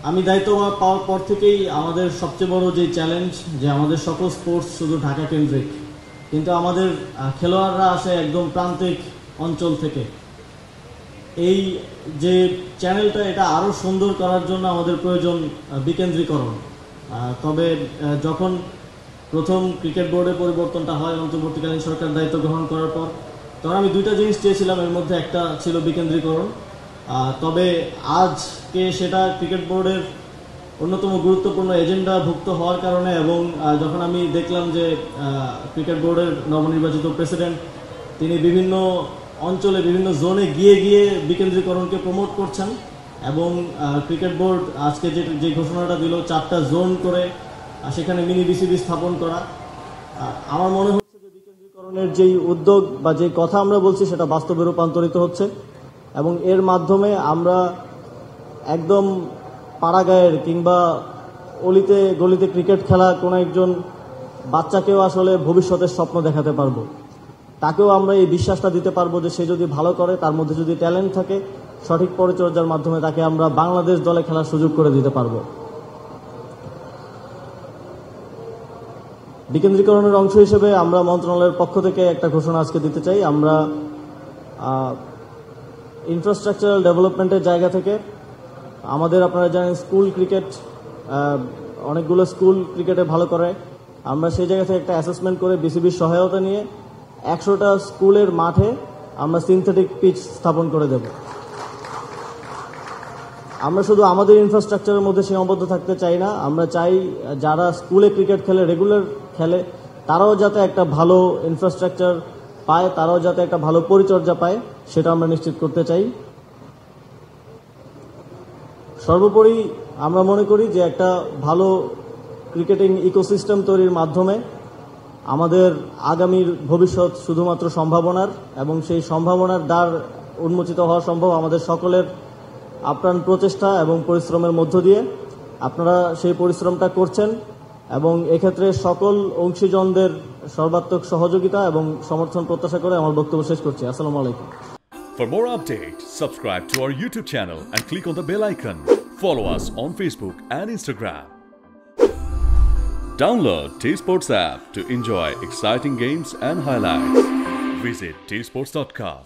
আমি দায়িত্ব পাওয়ার পর থেকেই আমাদের সবচেয়ে বড় যে চ্যালেঞ্জ যে আমাদের সকল স্পোর্টস শুধু ঢাকা কেন্দ্রিক, কিন্তু আমাদের খেলোয়াড়রা আসে একদম প্রান্তিক অঞ্চল থেকে। এই যে চ্যানেলটা এটা আরও সুন্দর করার জন্য আমাদের প্রয়োজন বিকেন্দ্রীকরণ। তবে যখন প্রথম ক্রিকেট বোর্ডে পরিবর্তনটা হয় অন্তর্বর্তীকালীন সরকার দায়িত্ব গ্রহণ করার পর, তখন আমি দুইটা জিনিস চেয়েছিলাম, এর মধ্যে একটা ছিল বিকেন্দ্রীকরণ। তবে আজকে সেটা ক্রিকেট বোর্ডের অন্যতম গুরুত্বপূর্ণ এজেন্ডাভুক্ত হওয়ার কারণে এবং যখন আমি দেখলাম যে ক্রিকেট বোর্ডের নবনির্বাচিত প্রেসিডেন্ট তিনি বিভিন্ন অঞ্চলে বিভিন্ন জোনে গিয়ে গিয়ে বিকেন্দ্রীকরণকে প্রমোট করছেন এবং ক্রিকেট বোর্ড আজকে যে ঘোষণাটা দিল 4টা জোন করে সেখানে মিনি বিসিবি স্থাপন করা, আমার মনে হচ্ছে যে বিকেন্দ্রীকরণের যেই উদ্যোগ বা যে কথা আমরা বলছি সেটা বাস্তবে রূপান্তরিত হচ্ছে এবং এর মাধ্যমে আমরা একদম পাড়াগাঁয়ের কিংবা অলিতে গলিতে ক্রিকেট খেলা কোনো একজন বাচ্চাকেও আসলে ভবিষ্যতের স্বপ্ন দেখাতে পারবো। তাকেও আমরা এই বিশ্বাসটা দিতে পারবো যে সে যদি ভালো করে, তার মধ্যে যদি ট্যালেন্ট থাকে, সঠিক পরিচর্যার মাধ্যমে তাকে আমরা বাংলাদেশ দলে খেলার সুযোগ করে দিতে পারবো। বিকেন্দ্রীকরণের অংশ হিসেবে আমরা মন্ত্রণালয়ের পক্ষ থেকে একটা ঘোষণা আজকে দিতে চাই। আমরা ইনফ্রাস্ট্রাকচারাল ডেভেলপমেন্টের জায়গা থেকে আমাদের, আপনারা জানেন স্কুল ক্রিকেট, অনেকগুলো স্কুল ক্রিকেটে ভালো করে, আমরা সেই জায়গা থেকে একটা অ্যাসেসমেন্ট করে বিসিবির সহায়তা নিয়ে 100টা স্কুলের মাঠে আমরা সিনথেটিক পিচ স্থাপন করে দেব। আমরা শুধু আমাদের ইনফ্রাস্ট্রাকচারের মধ্যে সীমাবদ্ধ থাকতে চাই না, আমরা চাই যারা স্কুলে ক্রিকেট খেলে, রেগুলার খেলে, তারাও যাতে একটা ভালো ইনফ্রাস্ট্রাকচার পায়, তারাও যাতে একটা ভালো পরিচর্যা পায়, সেটা আমরা নিশ্চিত করতে চাই। সর্বোপরি আমরা মনে করি যে একটা ভালো ক্রিকেটিং ইকোসিস্টেম তৈরির মাধ্যমে আমাদের আগামীর ভবিষ্যৎ শুধুমাত্র সম্ভাবনার, এবং সেই সম্ভাবনার দ্বার উন্মোচিত হওয়া সম্ভব আমাদের সকলের আপ্রাণ প্রচেষ্টা এবং পরিশ্রমের মধ্য দিয়ে। আপনারা সেই পরিশ্রমটা করছেন এবং এক্ষেত্রে সকল অংশীজনদের সর্বাত্মক সহযোগিতা এবং সমর্থন প্রত্যাশা করে আমার বক্তব্য শেষ করছি। আসসালামু আলাইকুম। For more updates, subscribe to our YouTube channel and click on the bell icon. Follow us on Facebook and Instagram. Download T-Sports app to enjoy exciting games and highlights. Visit tsports.com.